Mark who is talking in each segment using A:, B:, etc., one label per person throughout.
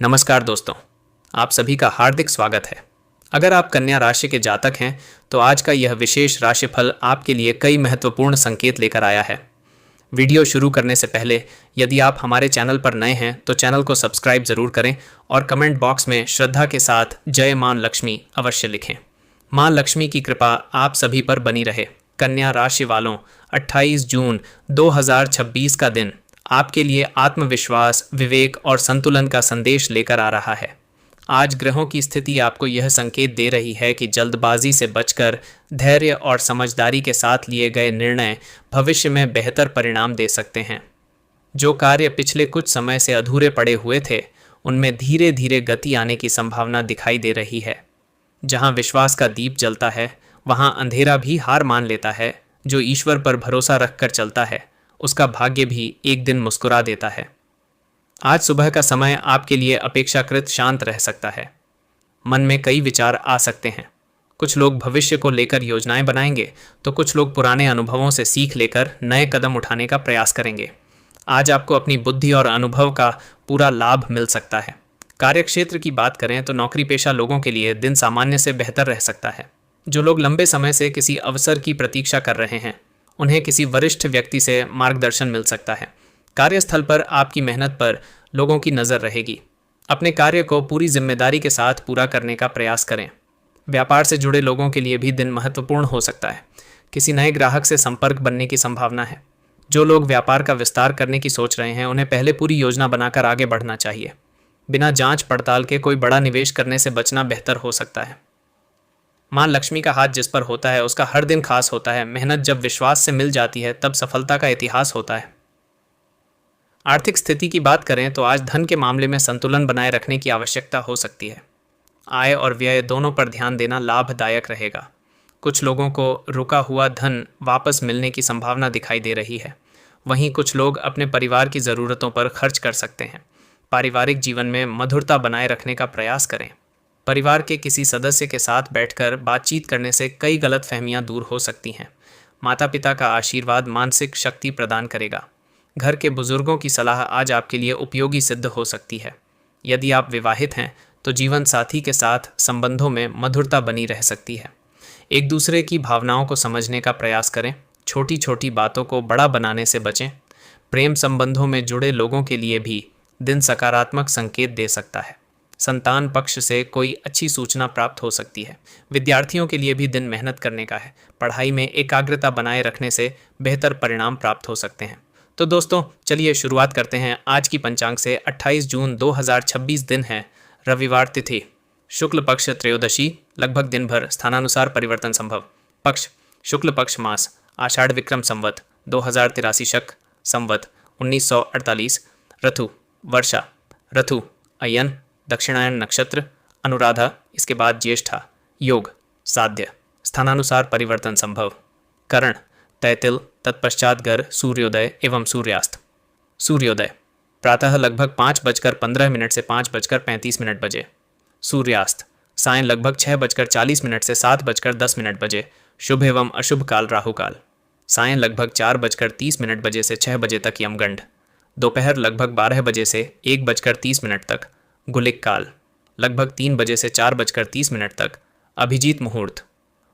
A: नमस्कार दोस्तों, आप सभी का हार्दिक स्वागत है। अगर आप कन्या राशि के जातक हैं तो आज का यह विशेष राशिफल आपके लिए कई महत्वपूर्ण संकेत लेकर आया है। वीडियो शुरू करने से पहले यदि आप हमारे चैनल पर नए हैं तो चैनल को सब्सक्राइब जरूर करें और कमेंट बॉक्स में श्रद्धा के साथ जय मां लक्ष्मी अवश्य लिखें। मां लक्ष्मी की कृपा आप सभी पर बनी रहे। कन्या राशि वालों, 28 जून 2026 का दिन आपके लिए आत्मविश्वास, विवेक और संतुलन का संदेश लेकर आ रहा है। आज ग्रहों की स्थिति आपको यह संकेत दे रही है कि जल्दबाजी से बचकर धैर्य और समझदारी के साथ लिए गए निर्णय भविष्य में बेहतर परिणाम दे सकते हैं। जो कार्य पिछले कुछ समय से अधूरे पड़े हुए थे, उनमें धीरे धीरे गति आने की संभावना दिखाई दे रही है। जहां विश्वास का दीप जलता है, वहां अंधेरा भी हार मान लेता है। जो ईश्वर पर भरोसा रखकर चलता है, उसका भाग्य भी एक दिन मुस्कुरा देता है। आज सुबह का समय आपके लिए अपेक्षाकृत शांत रह सकता है। मन में कई विचार आ सकते हैं। कुछ लोग भविष्य को लेकर योजनाएं बनाएंगे तो कुछ लोग पुराने अनुभवों से सीख लेकर नए कदम उठाने का प्रयास करेंगे। आज आपको अपनी बुद्धि और अनुभव का पूरा लाभ मिल सकता है। कार्यक्षेत्र की बात करें तो नौकरी पेशा लोगों के लिए दिन सामान्य से बेहतर रह सकता है। जो लोग लंबे समय से किसी अवसर की प्रतीक्षा कर रहे हैं, उन्हें किसी वरिष्ठ व्यक्ति से मार्गदर्शन मिल सकता है। कार्यस्थल पर आपकी मेहनत पर लोगों की नज़र रहेगी। अपने कार्य को पूरी जिम्मेदारी के साथ पूरा करने का प्रयास करें। व्यापार से जुड़े लोगों के लिए भी दिन महत्वपूर्ण हो सकता है। किसी नए ग्राहक से संपर्क बनने की संभावना है। जो लोग व्यापार का विस्तार करने की सोच रहे हैं, उन्हें पहले पूरी योजना बनाकर आगे बढ़ना चाहिए। बिना जांच पड़ताल के कोई बड़ा निवेश करने से बचना बेहतर हो सकता है। मां लक्ष्मी का हाथ जिस पर होता है उसका हर दिन खास होता है। मेहनत जब विश्वास से मिल जाती है तब सफलता का इतिहास होता है। आर्थिक स्थिति की बात करें तो आज धन के मामले में संतुलन बनाए रखने की आवश्यकता हो सकती है। आय और व्यय दोनों पर ध्यान देना लाभदायक रहेगा। कुछ लोगों को रुका हुआ धन वापस मिलने की संभावना दिखाई दे रही है। वहीं कुछ लोग अपने परिवार की ज़रूरतों पर खर्च कर सकते हैं। पारिवारिक जीवन में मधुरता बनाए रखने का प्रयास करें। परिवार के किसी सदस्य के साथ बैठकर बातचीत करने से कई गलतफहमियां दूर हो सकती हैं। माता पिता का आशीर्वाद मानसिक शक्ति प्रदान करेगा। घर के बुजुर्गों की सलाह आज आपके लिए उपयोगी सिद्ध हो सकती है। यदि आप विवाहित हैं तो जीवन साथी के साथ संबंधों में मधुरता बनी रह सकती है। एक दूसरे की भावनाओं को समझने का प्रयास करें। छोटी छोटी बातों को बड़ा बनाने से बचें। प्रेम संबंधों में जुड़े लोगों के लिए भी दिन सकारात्मक संकेत दे सकता है। संतान पक्ष से कोई अच्छी सूचना प्राप्त हो सकती है। विद्यार्थियों के लिए भी दिन मेहनत करने का है। पढ़ाई में एकाग्रता बनाए रखने से बेहतर परिणाम प्राप्त हो सकते हैं। तो दोस्तों, चलिए शुरुआत करते हैं आज की पंचांग से। 28 जून 2026 दिन है, रविवार, तिथि शुक्ल पक्ष त्रयोदशी, लगभग दिन भर, स्थानानुसार परिवर्तन संभव। पक्ष शुक्ल पक्ष मास, आषाढ़ विक्रम संवत 2083 शक संवत 1948। ऋतु वर्षा। ऋतु अयन, दक्षिणायन नक्षत्र, अनुराधा, इसके बाद ज्येष्ठा। योग साध्य, स्थानानुसार परिवर्तन संभव। करण तैतिल, तत्पश्चात गर, सूर्योदय एवं सूर्यास्त। सूर्योदय प्रातः लगभग 5:15 से 5:35 बजे। सूर्यास्त सायं लगभग 6:40 से 7:10 बजे। शुभ एवं अशुभ काल राहु काल। सायं लगभग 4:30 बजे से 6 बजे तक यमगंड। दोपहर लगभग 12 बजे से 1:30 तक गुलिक काल। लगभग 3 बजे से 4:30 तक अभिजीत मुहूर्त।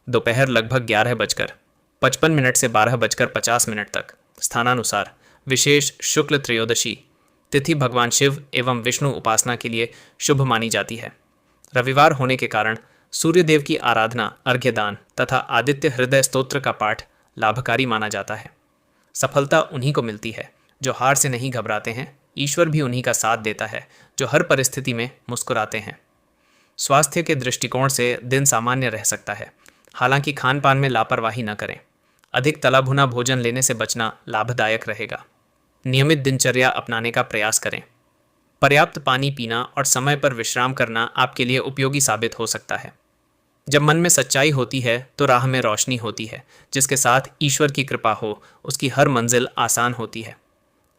A: दोपहर लगभग 11:55 से 12:50 तक। स्थानानुसार विशेष शुक्ल त्रयोदशी तिथि भगवान शिव एवं विष्णु उपासना के लिए शुभ मानी जाती है। रविवार होने के कारण सूर्यदेव की आराधना, अर्घ्यदान तथा आदित्य हृदय स्तोत्र का पाठ लाभकारी माना जाता है। सफलता उन्हीं को मिलती है जो हार से नहीं घबराते हैं। ईश्वर भी उन्हीं का साथ देता है जो हर परिस्थिति में मुस्कुराते हैं। स्वास्थ्य के दृष्टिकोण से दिन सामान्य रह सकता है। हालांकि खान पान में लापरवाही न करें। अधिक तला भुना भोजन लेने से बचना लाभदायक रहेगा। नियमित दिनचर्या अपनाने का प्रयास करें। पर्याप्त पानी पीना और समय पर विश्राम करना आपके लिए उपयोगी साबित हो सकता है। जब मन में सच्चाई होती है तो राह में रोशनी होती है। जिसके साथ ईश्वर की कृपा हो, उसकी हर मंजिल आसान होती है।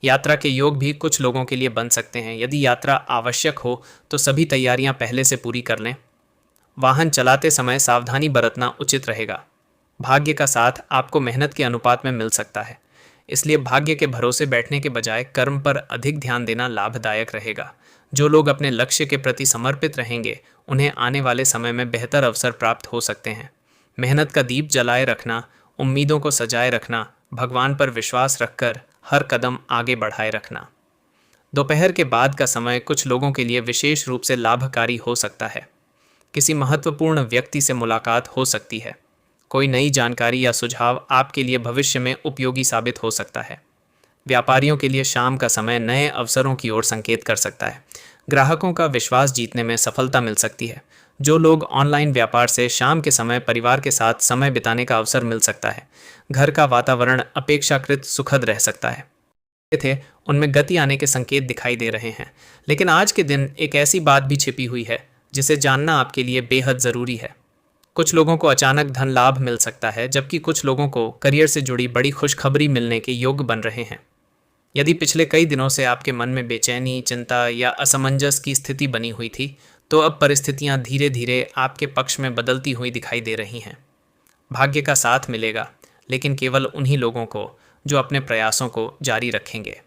A: यात्रा के योग भी कुछ लोगों के लिए बन सकते हैं। यदि यात्रा आवश्यक हो तो सभी तैयारियां पहले से पूरी कर लें। वाहन चलाते समय सावधानी बरतना उचित रहेगा। भाग्य का साथ आपको मेहनत के अनुपात में मिल सकता है। इसलिए भाग्य के भरोसे बैठने के बजाय कर्म पर अधिक ध्यान देना लाभदायक रहेगा। जो लोग अपने लक्ष्य के प्रति समर्पित रहेंगे उन्हें आने वाले समय में बेहतर अवसर प्राप्त हो सकते हैं। मेहनत का दीप जलाए रखना, उम्मीदों को सजाए रखना, भगवान पर विश्वास रखकर हर कदम आगे बढ़ाए रखना। दोपहर के बाद का समय कुछ लोगों के लिए विशेष रूप से लाभकारी हो सकता है। किसी महत्वपूर्ण व्यक्ति से मुलाकात हो सकती है। कोई नई जानकारी या सुझाव आपके लिए भविष्य में उपयोगी साबित हो सकता है। व्यापारियों के लिए शाम का समय नए अवसरों की ओर संकेत कर सकता है। ग्राहकों का विश्वास जीतने में सफलता मिल सकती है। जो लोग ऑनलाइन व्यापार से शाम के समय परिवार के साथ समय बिताने का अवसर मिल सकता है। घर का वातावरण अपेक्षाकृत सुखद रह सकता है। थे उनमें गति आने के संकेत दिखाई दे रहे हैं, लेकिन आज के दिन एक ऐसी बात भी छिपी हुई है जिसे जानना आपके लिए बेहद ज़रूरी है। कुछ लोगों को अचानक धन लाभ मिल सकता है, जबकि कुछ लोगों को करियर से जुड़ी बड़ी खुशखबरी मिलने के योग्य बन रहे हैं। यदि पिछले कई दिनों से आपके मन में बेचैनी, चिंता या असमंजस की स्थिति बनी हुई थी, तो अब परिस्थितियां धीरे धीरे आपके पक्ष में बदलती हुई दिखाई दे रही हैं। भाग्य का साथ मिलेगा, लेकिन केवल उन्हीं लोगों को जो अपने प्रयासों को जारी रखेंगे,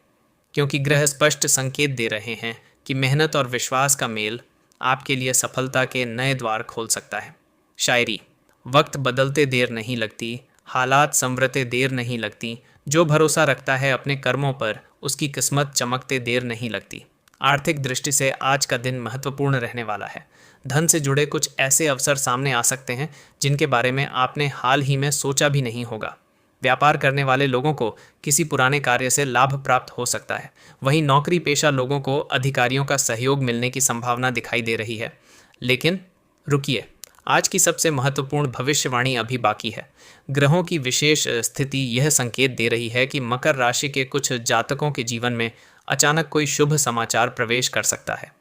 A: क्योंकि ग्रह स्पष्ट संकेत दे रहे हैं कि मेहनत और विश्वास का मेल आपके लिए सफलता के नए द्वार खोल सकता है। शायरी: वक्त बदलते देर नहीं लगती, हालात संवरते देर नहीं लगती, जो भरोसा रखता है अपने कर्मों पर उसकी किस्मत चमकते देर नहीं लगती। आर्थिक दृष्टि से आज का दिन महत्वपूर्ण रहने वाला है। धन से जुड़े कुछ ऐसे अवसर सामने आ सकते हैं जिनके बारे में आपने हाल ही में सोचा भी नहीं होगा। व्यापार करने वाले लोगों को किसी पुराने कार्य से लाभ प्राप्त हो सकता है। वहीं नौकरी पेशा लोगों को अधिकारियों का सहयोग मिलने की संभावना दिखाई दे रही है। लेकिन रुकिए, आज की सबसे महत्वपूर्ण भविष्यवाणी अभी बाकी है। ग्रहों की विशेष स्थिति यह संकेत दे रही है कि मकर राशि के कुछ जातकों के जीवन में अचानक कोई शुभ समाचार प्रवेश कर सकता है।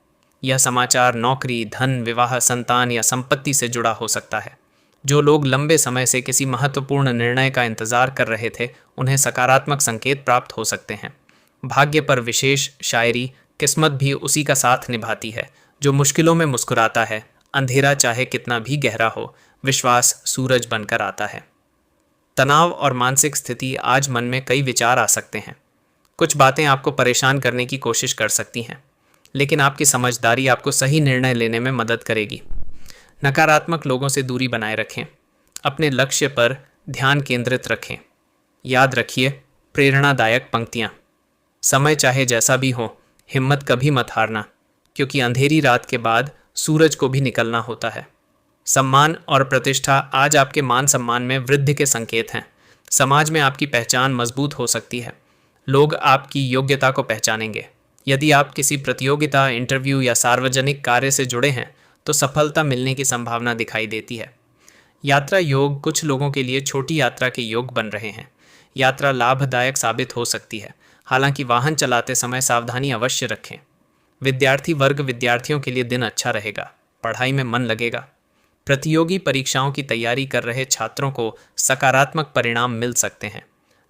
A: यह समाचार नौकरी, धन, विवाह, संतान या संपत्ति से जुड़ा हो सकता है। जो लोग लंबे समय से किसी महत्वपूर्ण निर्णय का इंतजार कर रहे थे, उन्हें सकारात्मक संकेत प्राप्त हो सकते हैं। भाग्य पर विशेष शायरी: किस्मत भी उसी का साथ निभाती है जो मुश्किलों में मुस्कुराता है। अंधेरा चाहे कितना भी गहरा हो, विश्वास सूरज बनकर आता है। तनाव और मानसिक स्थिति: आज मन में कई विचार आ सकते हैं। कुछ बातें आपको परेशान करने की कोशिश कर सकती हैं, लेकिन आपकी समझदारी आपको सही निर्णय लेने में मदद करेगी। नकारात्मक लोगों से दूरी बनाए रखें। अपने लक्ष्य पर ध्यान केंद्रित रखें। याद रखिए प्रेरणादायक पंक्तियाँ: समय चाहे जैसा भी हो, हिम्मत कभी मत हारना, क्योंकि अंधेरी रात के बाद सूरज को भी निकलना होता है। सम्मान और प्रतिष्ठा: आज आपके मान सम्मान में वृद्धि के संकेत हैं। समाज में आपकी पहचान मजबूत हो सकती है। लोग आपकी योग्यता को पहचानेंगे। यदि आप किसी प्रतियोगिता, इंटरव्यू या सार्वजनिक कार्य से जुड़े हैं तो सफलता मिलने की संभावना दिखाई देती है। यात्रा योग: कुछ लोगों के लिए छोटी यात्रा के योग बन रहे हैं। यात्रा लाभदायक साबित हो सकती है, हालांकि वाहन चलाते समय सावधानी अवश्य रखें। विद्यार्थी वर्ग: विद्यार्थियों के लिए दिन अच्छा रहेगा, पढ़ाई में मन लगेगा। प्रतियोगी परीक्षाओं की तैयारी कर रहे छात्रों को सकारात्मक परिणाम मिल सकते हैं।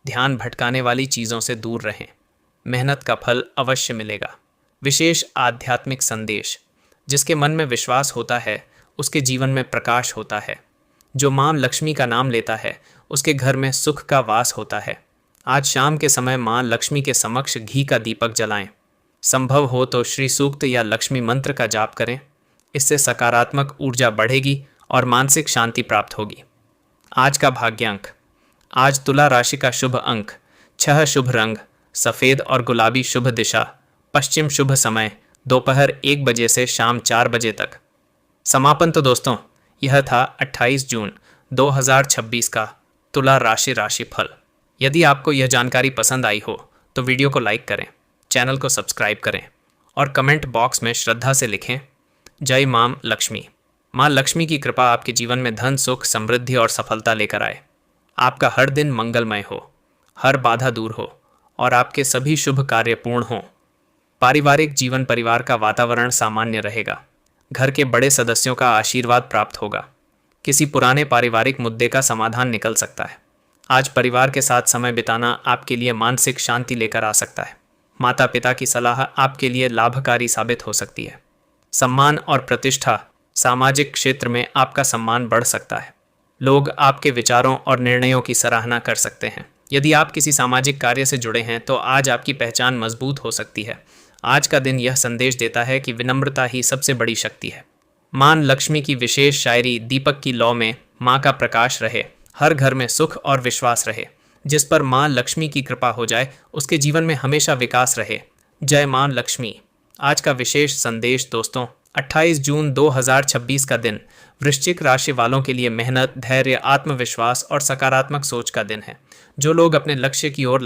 A: ध्यान भटकाने वाली चीज़ों से दूर रहें। मेहनत का फल अवश्य मिलेगा। विशेष आध्यात्मिक संदेश: जिसके मन में विश्वास होता है उसके जीवन में प्रकाश होता है। जो मां लक्ष्मी का नाम लेता है उसके घर में सुख का वास होता है। आज शाम के समय मां लक्ष्मी के समक्ष घी का दीपक जलाएं। संभव हो तो श्री सूक्त या लक्ष्मी मंत्र का जाप करें। इससे सकारात्मक ऊर्जा बढ़ेगी और मानसिक शांति प्राप्त होगी। आज का भाग्यांक: आज तुला राशि का शुभ अंक 6, शुभ रंग सफ़ेद और गुलाबी, शुभ दिशा पश्चिम, शुभ समय दोपहर 1 बजे से शाम 4 बजे तक। समापन तो दोस्तों, यह था 28 जून 2026 का तुला राशि राशिफल। यदि आपको यह जानकारी पसंद आई हो तो वीडियो को लाइक करें, चैनल को सब्सक्राइब करें और कमेंट बॉक्स में श्रद्धा से लिखें, जय मां लक्ष्मी। मां लक्ष्मी की कृपा आपके जीवन में धन, सुख, समृद्धि और सफलता लेकर आए। आपका हर दिन मंगलमय हो, हर बाधा दूर हो और आपके सभी शुभ कार्य पूर्ण हों। पारिवारिक जीवन: परिवार का वातावरण सामान्य रहेगा। घर के बड़े सदस्यों का आशीर्वाद प्राप्त होगा। किसी पुराने पारिवारिक मुद्दे का समाधान निकल सकता है। आज परिवार के साथ समय बिताना आपके लिए मानसिक शांति लेकर आ सकता है। माता पिता की सलाह आपके लिए लाभकारी साबित हो सकती है। सम्मान और प्रतिष्ठा: सामाजिक क्षेत्र में आपका सम्मान बढ़ सकता है। लोग आपके विचारों और निर्णयों की सराहना कर सकते हैं। यदि आप किसी सामाजिक कार्य से जुड़े हैं तो आज आपकी पहचान मजबूत हो सकती है। आज का दिन यह संदेश देता है कि विनम्रता ही सबसे बड़ी शक्ति है। मां लक्ष्मी की विशेष शायरी दीपक की लौ में मां का प्रकाश रहे, हर घर में सुख और विश्वास रहे। जिस पर मां लक्ष्मी की कृपा हो जाए उसके जीवन में हमेशा विकास रहे। जय मां लक्ष्मी। आज का विशेष संदेश दोस्तों, 28 जून 2026 का दिन वृश्चिक राशि वालों के लिए मेहनत, धैर्य, आत्मविश्वास और सकारात्मक सोच का दिन है। जो लोग अपने लक्ष्य की ओर